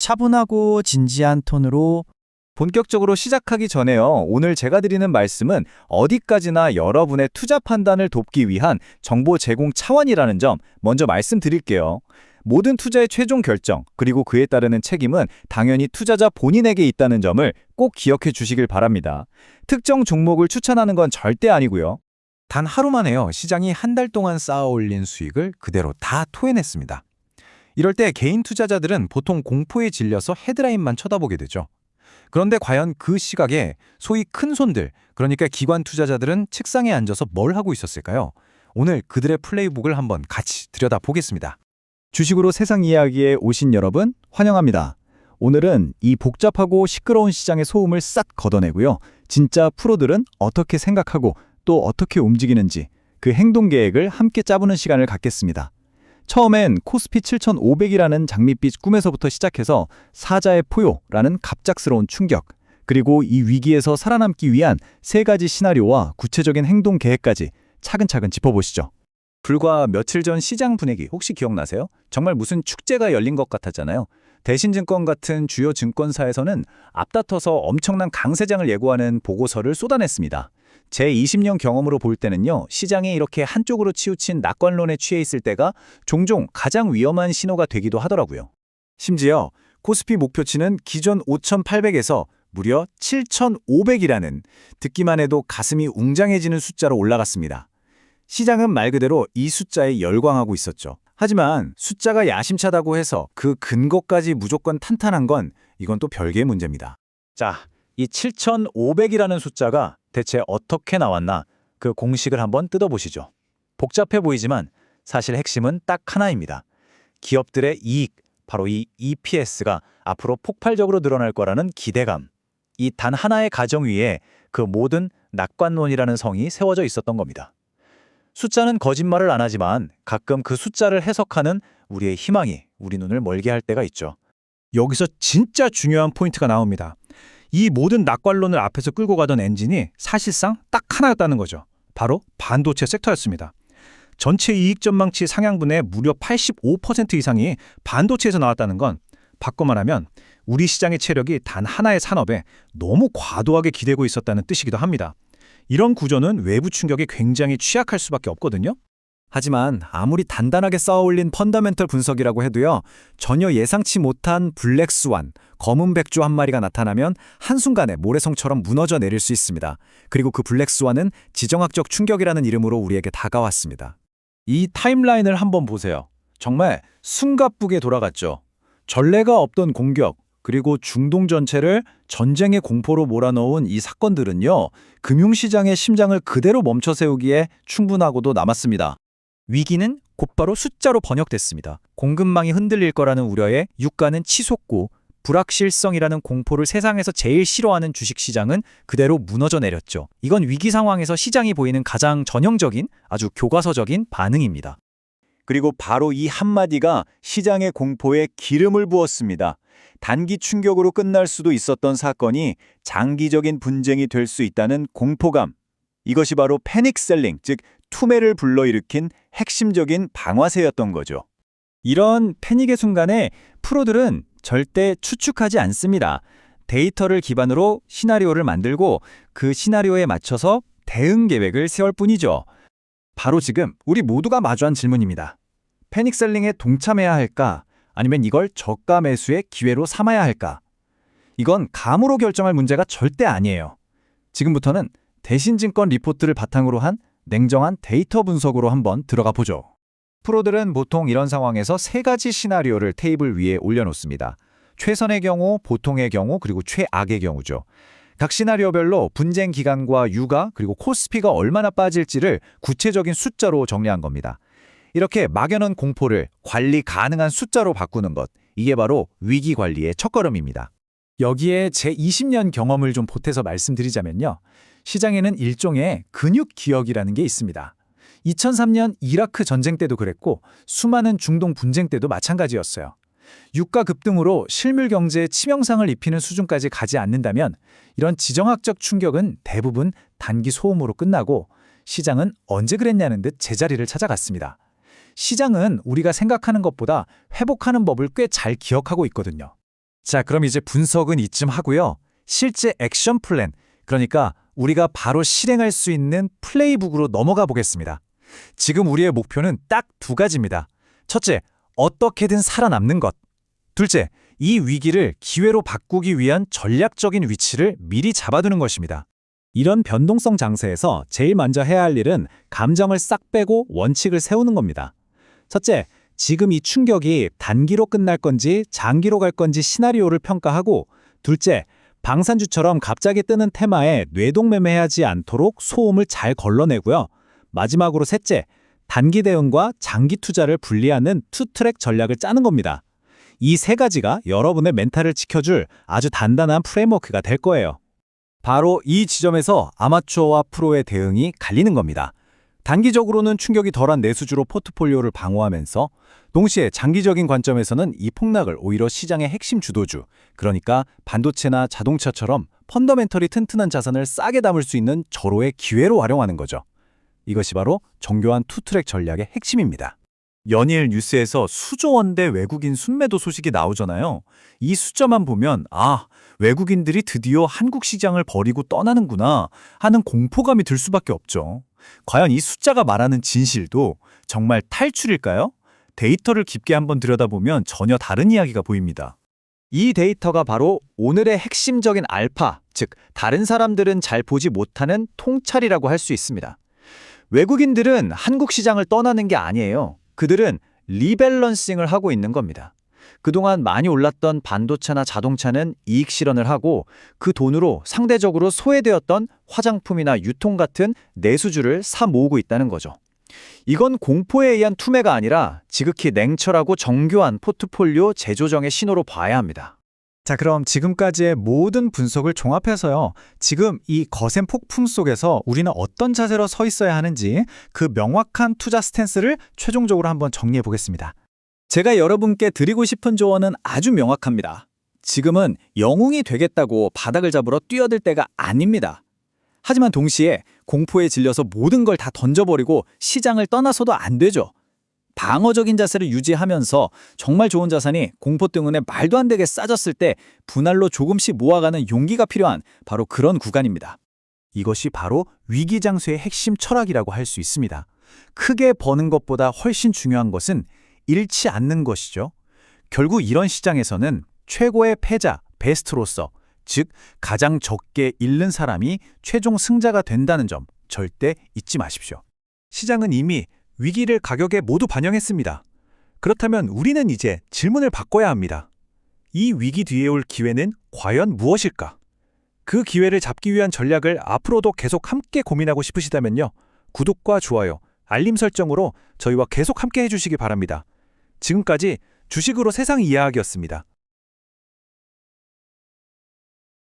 차분하고 진지한 톤으로 본격적으로 시작하기 전에요. 오늘 제가 드리는 말씀은 어디까지나 여러분의 투자 판단을 돕기 위한 정보 제공 차원이라는 점 먼저 말씀드릴게요. 모든 투자의 최종 결정, 그리고 그에 따르는 책임은 당연히 투자자 본인에게 있다는 점을 꼭 기억해 주시길 바랍니다. 특정 종목을 추천하는 건 절대 아니고요. 단 하루 만에요. 시장이 한 달 동안 쌓아 올린 수익을 그대로 다 토해냈습니다. 이럴 때 개인 투자자들은 보통 공포에 질려서 헤드라인만 쳐다보게 되죠. 그런데 과연 그 시각에 소위 큰 손들, 그러니까 기관 투자자들은 책상에 앉아서 뭘 하고 있었을까요? 오늘 그들의 플레이북을 한번 같이 들여다보겠습니다. 주식으로 세상 이야기에 오신 여러분 환영합니다. 오늘은 이 복잡하고 시끄러운 시장의 소음을 싹 걷어내고요. 진짜 프로들은 어떻게 생각하고 또 어떻게 움직이는지 그 행동 계획을 함께 짜보는 시간을 갖겠습니다. 처음엔 코스피 7,500이라는 장밋빛 꿈에서부터 시작해서 사자의 포효라는 갑작스러운 충격, 그리고 이 위기에서 살아남기 위한 세 가지 시나리오와 구체적인 행동 계획까지 차근차근 짚어보시죠. 불과 며칠 전 시장 분위기 혹시 기억나세요? 정말 무슨 축제가 열린 것 같았잖아요. 대신증권 같은 주요 증권사에서는 앞다퉈서 엄청난 강세장을 예고하는 보고서를 쏟아냈습니다. 제 20년 경험으로 볼 때는요, 시장이 이렇게 한쪽으로 치우친 낙관론에 취해 있을 때가 종종 가장 위험한 신호가 되기도 하더라고요. 심지어 코스피 목표치는 기존 5,800에서 무려 7,500이라는 듣기만 해도 가슴이 웅장해지는 숫자로 올라갔습니다. 시장은 말 그대로 이 숫자에 열광하고 있었죠. 하지만 숫자가 야심차다고 해서 그 근거까지 무조건 탄탄한 건 이건 또 별개의 문제입니다. 자, 이 7,500이라는 숫자가 대체 어떻게 나왔나 그 공식을 한번 뜯어보시죠. 복잡해 보이지만 사실 핵심은 딱 하나입니다. 기업들의 이익, 바로 이 EPS가 앞으로 폭발적으로 늘어날 거라는 기대감. 이 단 하나의 가정 위에 그 모든 낙관론이라는 성이 세워져 있었던 겁니다. 숫자는 거짓말을 안 하지만 가끔 그 숫자를 해석하는 우리의 희망이 우리 눈을 멀게 할 때가 있죠. 여기서 진짜 중요한 포인트가 나옵니다. 이 모든 낙관론을 앞에서 끌고 가던 엔진이 사실상 딱 하나였다는 거죠. 바로 반도체 섹터였습니다. 전체 이익 전망치 상향분의 무려 85% 이상이 반도체에서 나왔다는 건 바꿔 말하면 우리 시장의 체력이 단 하나의 산업에 너무 과도하게 기대고 있었다는 뜻이기도 합니다. 이런 구조는 외부 충격에 굉장히 취약할 수밖에 없거든요. 하지만 아무리 단단하게 쌓아올린 펀더멘털 분석이라고 해도요, 전혀 예상치 못한 블랙스완, 검은 백조 한 마리가 나타나면 한순간에 모래성처럼 무너져 내릴 수 있습니다. 그리고 그 블랙스완은 지정학적 충격이라는 이름으로 우리에게 다가왔습니다. 이 타임라인을 한번 보세요. 정말 숨가쁘게 돌아갔죠. 전례가 없던 공격, 그리고 중동 전체를 전쟁의 공포로 몰아넣은 이 사건들은요, 금융시장의 심장을 그대로 멈춰 세우기에 충분하고도 남았습니다. 위기는 곧바로 숫자로 번역됐습니다. 공급망이 흔들릴 거라는 우려에 유가는 치솟고 불확실성이라는 공포를 세상에서 제일 싫어하는 주식시장은 그대로 무너져 내렸죠. 이건 위기 상황에서 시장이 보이는 가장 전형적인 아주 교과서적인 반응입니다. 그리고 바로 이 한마디가 시장의 공포에 기름을 부었습니다. 단기 충격으로 끝날 수도 있었던 사건이 장기적인 분쟁이 될 수 있다는 공포감. 이것이 바로 패닉셀링, 즉 투매를 불러일으킨 핵심적인 방아쇠였던 거죠. 이런 패닉의 순간에 프로들은 절대 추측하지 않습니다. 데이터를 기반으로 시나리오를 만들고 그 시나리오에 맞춰서 대응 계획을 세울 뿐이죠. 바로 지금 우리 모두가 마주한 질문입니다. 패닉셀링에 동참해야 할까? 아니면 이걸 저가 매수의 기회로 삼아야 할까? 이건 감으로 결정할 문제가 절대 아니에요. 지금부터는 대신증권 리포트를 바탕으로 한 냉정한 데이터 분석으로 한번 들어가 보죠. 프로들은 보통 이런 상황에서 세 가지 시나리오를 테이블 위에 올려놓습니다. 최선의 경우, 보통의 경우, 그리고 최악의 경우죠. 각 시나리오별로 분쟁 기간과 유가, 그리고 코스피가 얼마나 빠질지를 구체적인 숫자로 정리한 겁니다. 이렇게 막연한 공포를 관리 가능한 숫자로 바꾸는 것, 이게 바로 위기 관리의 첫걸음입니다. 여기에 제 20년 경험을 좀 보태서 말씀드리자면요. 시장에는 일종의 근육 기억이라는 게 있습니다. 2003년 이라크 전쟁 때도 그랬고 수많은 중동 분쟁 때도 마찬가지였어요. 유가 급등으로 실물 경제에 치명상을 입히는 수준까지 가지 않는다면 이런 지정학적 충격은 대부분 단기 소음으로 끝나고 시장은 언제 그랬냐는 듯 제자리를 찾아갔습니다. 시장은 우리가 생각하는 것보다 회복하는 법을 꽤 잘 기억하고 있거든요. 자, 그럼 이제 분석은 이쯤 하고요. 실제 액션 플랜, 그러니까 우리가 바로 실행할 수 있는 플레이북으로 넘어가 보겠습니다. 지금 우리의 목표는 딱 두 가지입니다. 첫째, 어떻게든 살아남는 것. 둘째, 이 위기를 기회로 바꾸기 위한 전략적인 위치를 미리 잡아두는 것입니다. 이런 변동성 장세에서 제일 먼저 해야 할 일은 감정을 싹 빼고 원칙을 세우는 겁니다. 첫째, 지금 이 충격이 단기로 끝날 건지 장기로 갈 건지 시나리오를 평가하고, 둘째, 방산주처럼 갑자기 뜨는 테마에 뇌동매매하지 않도록 소음을 잘 걸러내고요. 마지막으로 셋째, 단기 대응과 장기 투자를 분리하는 투트랙 전략을 짜는 겁니다. 이 세 가지가 여러분의 멘탈을 지켜줄 아주 단단한 프레임워크가 될 거예요. 바로 이 지점에서 아마추어와 프로의 대응이 갈리는 겁니다. 단기적으로는 충격이 덜한 내수주로 포트폴리오를 방어하면서 동시에 장기적인 관점에서는 이 폭락을 오히려 시장의 핵심 주도주, 그러니까 반도체나 자동차처럼 펀더멘털이 튼튼한 자산을 싸게 담을 수 있는 절호의 기회로 활용하는 거죠. 이것이 바로 정교한 투트랙 전략의 핵심입니다. 연일 뉴스에서 수조 원대 외국인 순매도 소식이 나오잖아요. 이 숫자만 보면 외국인들이 드디어 한국 시장을 버리고 떠나는구나 하는 공포감이 들 수밖에 없죠. 과연 이 숫자가 말하는 진실도 정말 탈출일까요? 데이터를 깊게 한번 들여다보면 전혀 다른 이야기가 보입니다. 이 데이터가 바로 오늘의 핵심적인 알파, 즉 다른 사람들은 잘 보지 못하는 통찰이라고 할 수 있습니다. 외국인들은 한국 시장을 떠나는 게 아니에요. 그들은 리밸런싱을 하고 있는 겁니다. 그동안 많이 올랐던 반도체나 자동차는 이익 실현을 하고 그 돈으로 상대적으로 소외되었던 화장품이나 유통 같은 내수주를 사 모으고 있다는 거죠. 이건 공포에 의한 투매가 아니라 지극히 냉철하고 정교한 포트폴리오 재조정의 신호로 봐야 합니다. 자, 그럼 지금까지의 모든 분석을 종합해서요. 지금 이 거센 폭풍 속에서 우리는 어떤 자세로 서 있어야 하는지 그 명확한 투자 스탠스를 최종적으로 한번 정리해 보겠습니다. 제가 여러분께 드리고 싶은 조언은 아주 명확합니다. 지금은 영웅이 되겠다고 바닥을 잡으러 뛰어들 때가 아닙니다. 하지만 동시에 공포에 질려서 모든 걸 다 던져버리고 시장을 떠나서도 안 되죠. 방어적인 자세를 유지하면서 정말 좋은 자산이 공포 때문에 말도 안 되게 싸졌을 때 분할로 조금씩 모아가는 용기가 필요한 바로 그런 구간입니다. 이것이 바로 위기장수의 핵심 철학이라고 할 수 있습니다. 크게 버는 것보다 훨씬 중요한 것은 잃지 않는 것이죠. 결국 이런 시장에서는 최고의 패자, 베스트로서, 즉 가장 적게 잃는 사람이 최종 승자가 된다는 점 절대 잊지 마십시오. 시장은 이미 위기를 가격에 모두 반영했습니다. 그렇다면 우리는 이제 질문을 바꿔야 합니다. 이 위기 뒤에 올 기회는 과연 무엇일까? 그 기회를 잡기 위한 전략을 앞으로도 계속 함께 고민하고 싶으시다면요. 구독과 좋아요, 알림 설정으로 저희와 계속 함께 해주시기 바랍니다. 지금까지 주식으로 세상 이야기였습니다.